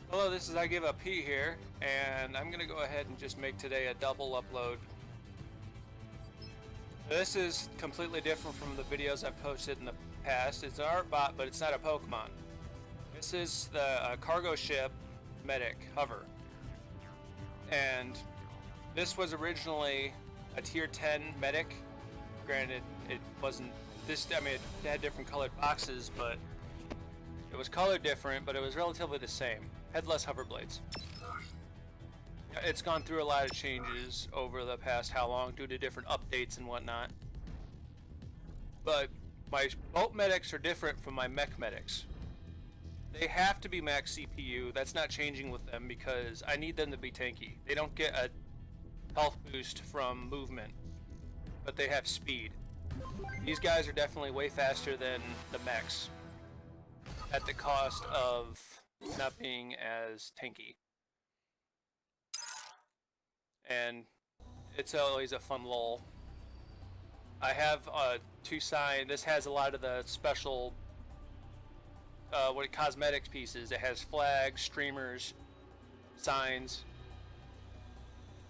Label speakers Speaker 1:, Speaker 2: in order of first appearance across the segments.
Speaker 1: Hello, this is I Give Up P here, and I'm going to go ahead and just make today a double upload. This is completely different from the videos I've posted in the past. It's an art bot, but it's not a Pokemon. This is the cargo ship medic hover. And this was originally a tier 10 medic. Granted, it wasn't this, I mean, it had different colored boxes, but it was colored different, but it was relatively the same. Headless hover blades. It's gone through a lot of changes over the past how long due to different updates and whatnot. But my boat medics are different from my mech medics. They have to be max CPU. That's not changing with them because I need them to be tanky. They don't get a health boost from movement, but they have speed. These guys are definitely way faster than the mechs at the cost of not being as tanky. And it's always a fun lull. I have two sign. This has a lot of the special cosmetics pieces. It has flags, streamers, signs.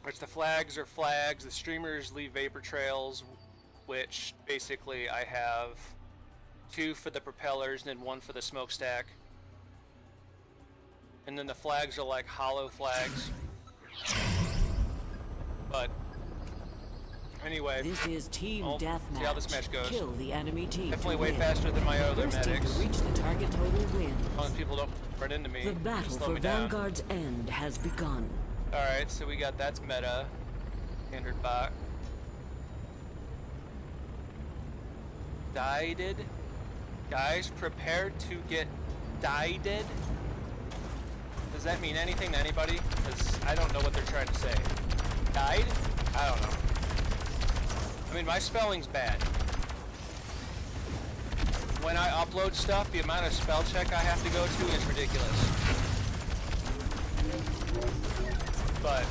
Speaker 1: Which the flags are flags. The streamers leave vapor trails, which basically I have 2 for the propellers and then 1 for the smokestack. And then the flags are like hollow flags. But anyway,
Speaker 2: this is team deathmatch.
Speaker 1: See how this match goes.
Speaker 2: Kill the enemy team.
Speaker 1: Definitely way faster than my other
Speaker 2: First
Speaker 1: medics.
Speaker 2: team to reach the target total wins.
Speaker 1: As long as people don't run into me,
Speaker 2: The battle
Speaker 1: slow
Speaker 2: for
Speaker 1: me down.
Speaker 2: Vanguard's end has begun.
Speaker 1: Alright, so we got that's meta. Standard bot. Dided. Guys, prepare to get dided. Does that mean anything to anybody? Because I don't know what they're trying to say. Died? I don't know. I mean, my spelling's bad. When I upload stuff, the amount of spell check I have to go to is ridiculous. But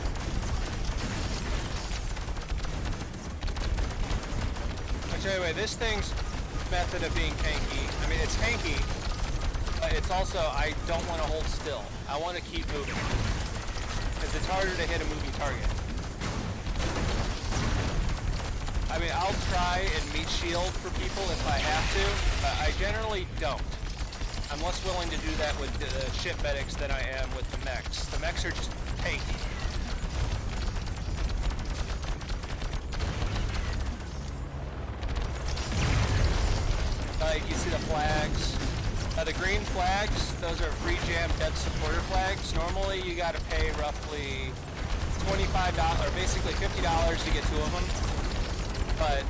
Speaker 1: anyway, this thing's method of being tanky, I mean, it's tanky, but it's also, I don't want to hold still. I want to keep moving, because it's harder to hit a moving target. I mean, I'll try and meet shield for people if I have to, but I generally don't. I'm less willing to do that with the ship medics than I am with the mechs. The mechs are just tanky. Like, you see the flags. The green flags, those are free jam dead supporter flags. Normally, you gotta pay roughly $25, or basically $50 to get 2 of them. But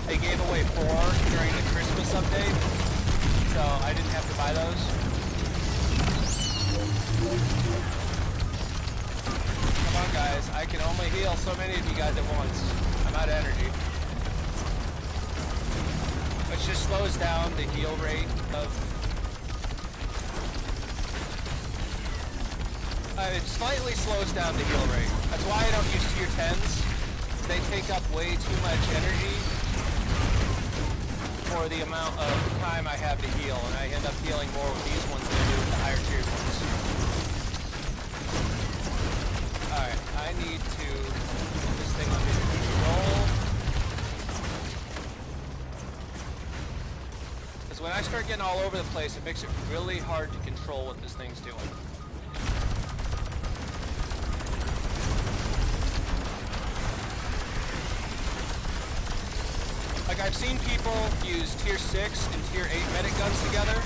Speaker 1: they gave away 4 during the Christmas update, so I didn't have to buy those. Come on, guys. I can only heal so many of you guys at once. I'm out of energy. Which just slows down the heal rate of... it slightly slows down the heal rate. That's why I don't use tier 10s. They take up way too much energy for the amount of time I have to heal, and I end up healing more with these ones than I do with the higher tier ones. Alright, I need to put this thing under control. Because when I start getting all over the place, it makes it really hard to control what this thing's doing. Like, I've seen people use tier 6 and tier 8 medic guns together,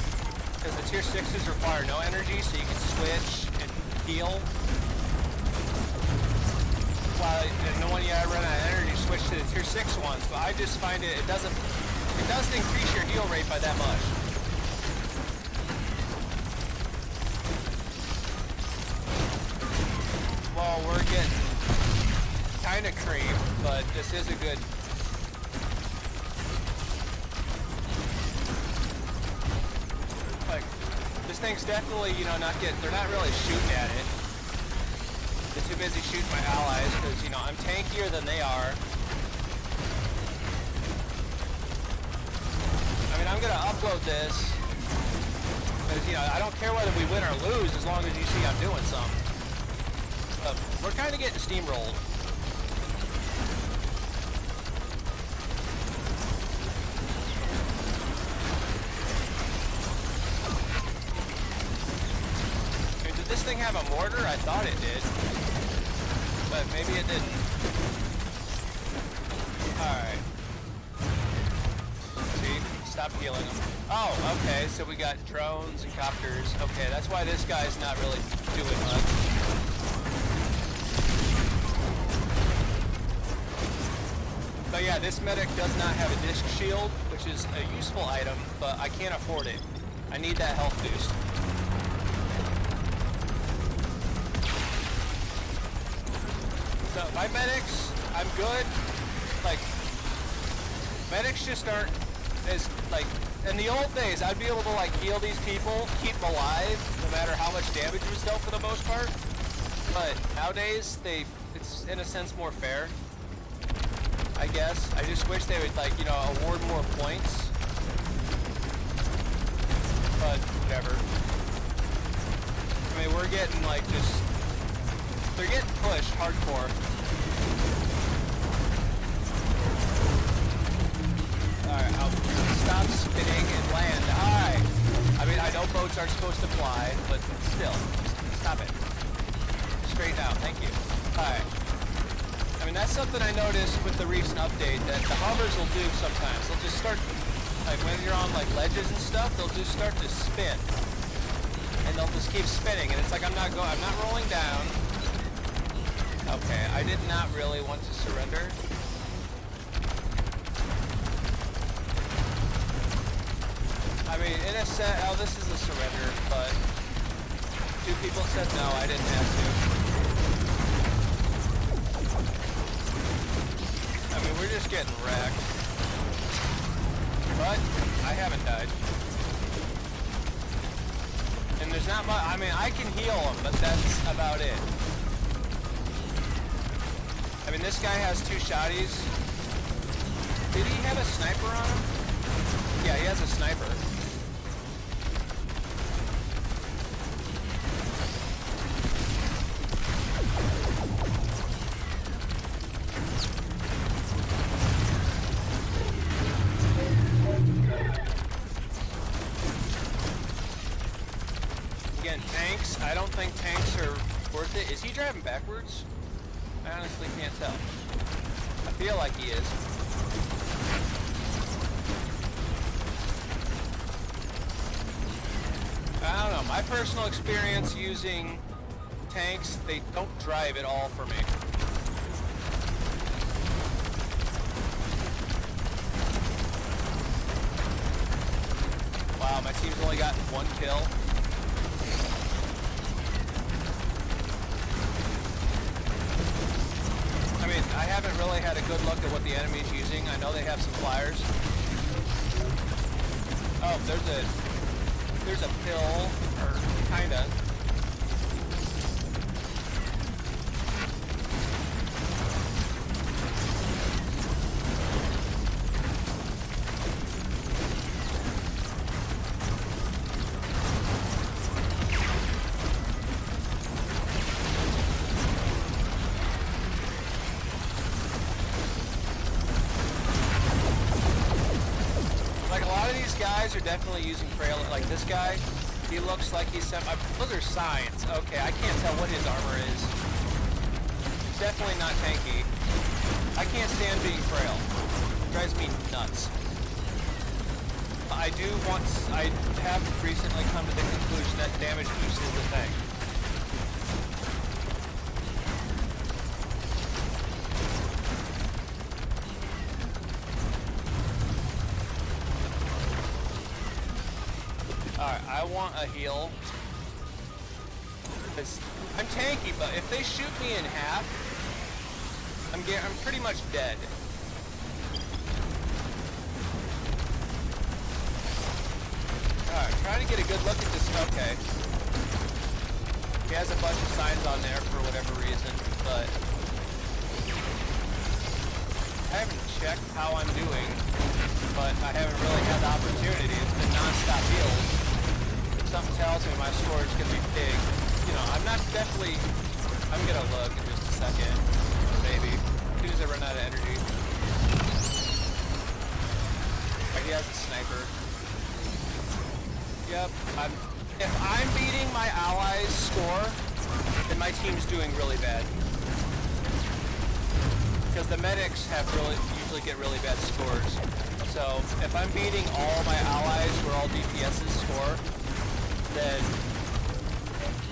Speaker 1: because the tier 6s require no energy, so you can switch and heal. While and when you run out of energy, switch to the tier 6 ones, but I just find it doesn't increase your heal rate by that much. Well, we're getting kind of cream, but this is a good... This thing's definitely, you know, they're not really shooting at it. They're too busy shooting my allies because, you know, I'm tankier than they are. I mean, I'm gonna upload this Because, you know, I don't care whether we win or lose as long as you see I'm doing something. We're kind of getting steamrolled. I mean, did this thing have a mortar? I thought it did. But maybe it didn't. Alright. See? Stop healing them. Oh, okay, so we got drones and copters. Okay, that's why this guy's not really doing much. But yeah, this medic does not have a disc shield, which is a useful item, but I can't afford it. I need that health boost. So my medics, I'm good. Like, medics just aren't as, like, in the old days, I'd be able to, like, heal these people, keep them alive, no matter how much damage was dealt for the most part. But nowadays, it's in a sense more fair, I guess. I just wish they would, like, you know, award more points. But whatever. I mean, we're getting, like, just, they're getting pushed hardcore. Alright, I'll stop spinning and land. Alright. I mean, I know boats aren't supposed to fly, but still. Stop it. Straighten out. Thank you. Alright. I mean, that's something I noticed with the recent update that the hovers will do sometimes. They'll just start, like when you're on like ledges and stuff, they'll just start to spin. And they'll just keep spinning. And it's like I'm not rolling down. Okay, I did not really want to surrender. I mean, in a sense, oh, this is a surrender, but 2 people said no, I didn't have to. I mean, we're just getting wrecked. But I haven't died. And there's not much, I mean, I can heal them, but that's about it. I mean, this guy has 2 shotties. Did he have a sniper on him? Yeah, he has a sniper. Again, tanks, I don't think tanks are worth it. Is he driving backwards? I honestly can't tell. I feel like he is. I don't know. My personal experience using tanks, they don't drive at all for me. Wow, my team's only gotten 1 kill. I mean, I haven't really had a good look at what the enemy's using. I know they have some flyers. Oh, there's a pill, or kinda. Guys are definitely using frail. Like this guy, he looks like he's those are signs. Okay, I can't tell what his armor is. It's definitely not tanky. I can't stand being frail. It drives me nuts. I have recently come to the conclusion that damage boost is the thing. Alright, I want a heal. I'm tanky, but if they shoot me in half, I'm pretty much dead. Alright, trying to get a good look at this. Okay. He has a bunch of signs on there for whatever reason, but I haven't checked how I'm doing, but I haven't really had the opportunity. It's been non-stop heals. something tells me my score is going to be big. You know, I'm going to look in just a second, maybe, as soon as I run out of energy. He has a sniper. Yep, if I'm beating my allies' score, then my team's doing really bad. Because the medics usually get really bad scores. So if I'm beating all my allies who are all DPS's score, then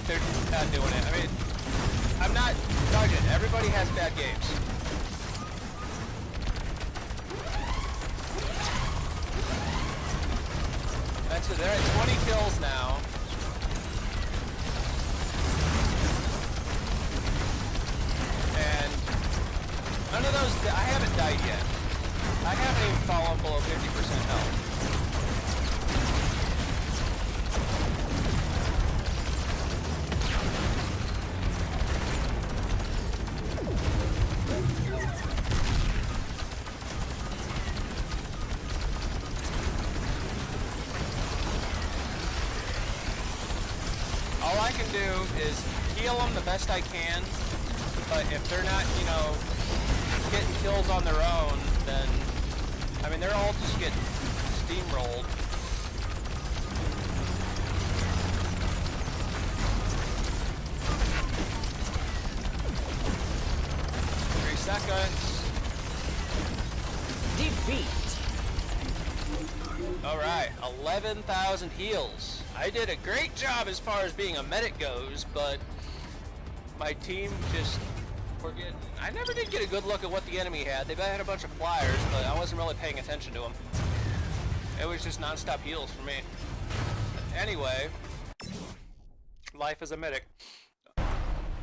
Speaker 1: they're not doing it. I mean, I'm not judging. Everybody has bad games. So they're at 20 kills now. And none of those, I haven't died yet. I haven't even fallen below 50% health. All I can do is heal them the best I can, but if they're not, you know, getting kills on their own, then, I mean, they're all just getting steamrolled. Seconds.
Speaker 2: Defeat.
Speaker 1: Alright, 11,000 heals. I did a great job as far as being a medic goes, but my team just were getting... I never did get a good look at what the enemy had. They had a bunch of flyers, but I wasn't really paying attention to them. It was just non-stop heals for me. Anyway, life as a medic.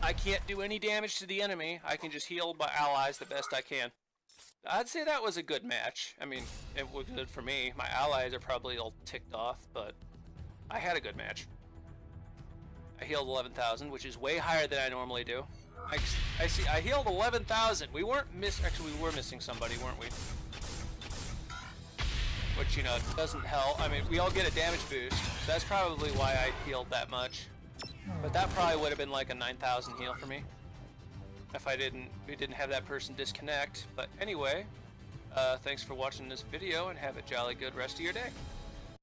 Speaker 1: I can't do any damage to the enemy. I can just heal my allies the best I can. I'd say that was a good match. I mean, it was good for me. My allies are probably all ticked off, but I had a good match. I healed 11,000, which is way higher than I normally do. I see. I healed 11,000. We weren't actually, we were missing somebody, weren't we? Which, you know, doesn't help. I mean, we all get a damage boost. That's probably why I healed that much. But that probably would have been like a 9,000 heal for me if we didn't have that person disconnect. But anyway, thanks for watching this video and have a jolly good rest of your day.